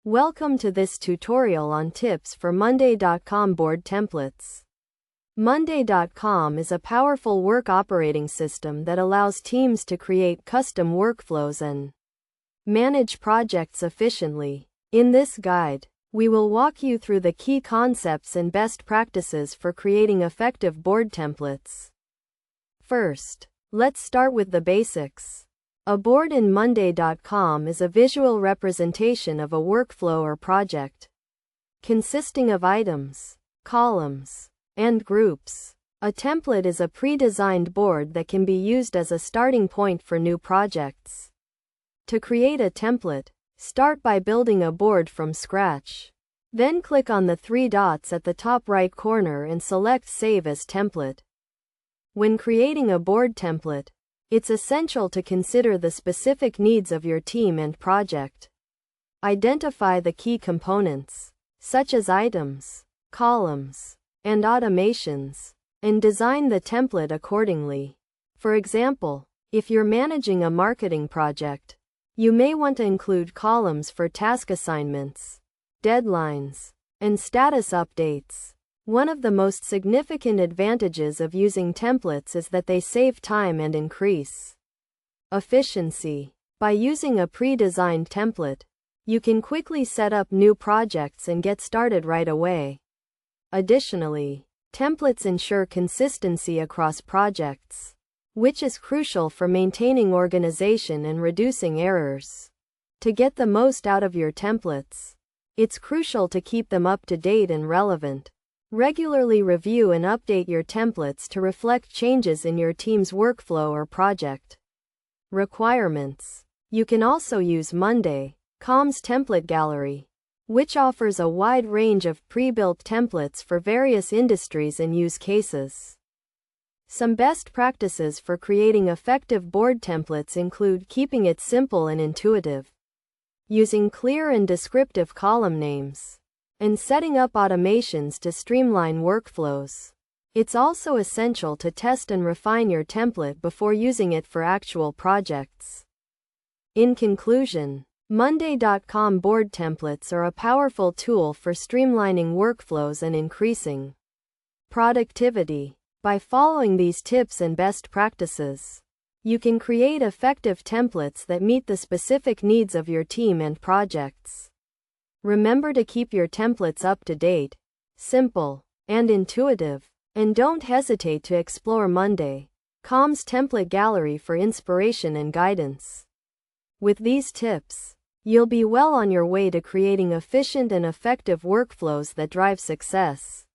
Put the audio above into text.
Welcome to this tutorial on tips for Monday.com board templates. Monday.com is a powerful work operating system that allows teams to create custom workflows and manage projects efficiently. In this guide, we will walk you through the key concepts and best practices for creating effective board templates. First, let's start with the basics. A board in Monday.com is a visual representation of a workflow or project, consisting of items, columns, and groups. A template is a pre-designed board that can be used as a starting point for new projects. To create a template, start by building a board from scratch. Then click on the three dots at the top right corner and select Save as Template. When creating a board template, it's essential to consider the specific needs of your team and project. Identify the key components, such as items, columns, and automations, and design the template accordingly. For example, if you're managing a marketing project, you may want to include columns for task assignments, deadlines, and status updates. One of the most significant advantages of using templates is that they save time and increase efficiency. By using a pre-designed template, you can quickly set up new projects and get started right away. Additionally, templates ensure consistency across projects, which is crucial for maintaining organization and reducing errors. To get the most out of your templates, it's crucial to keep them up to date and relevant. Regularly review and update your templates to reflect changes in your team's workflow or project. Requirements. You can also use Monday.com's template gallery, which offers a wide range of pre-built templates for various industries and use cases. Some best practices for creating effective board templates include keeping it simple and intuitive, using clear and descriptive column names, and setting up automations to streamline workflows. It's also essential to test and refine your template before using it for actual projects. In conclusion, Monday.com board templates are a powerful tool for streamlining workflows and increasing productivity. By following these tips and best practices, you can create effective templates that meet the specific needs of your team and projects. Remember to keep your templates up to date, simple, and intuitive, and don't hesitate to explore Monday.com's template gallery for inspiration and guidance. With these tips, you'll be well on your way to creating efficient and effective workflows that drive success.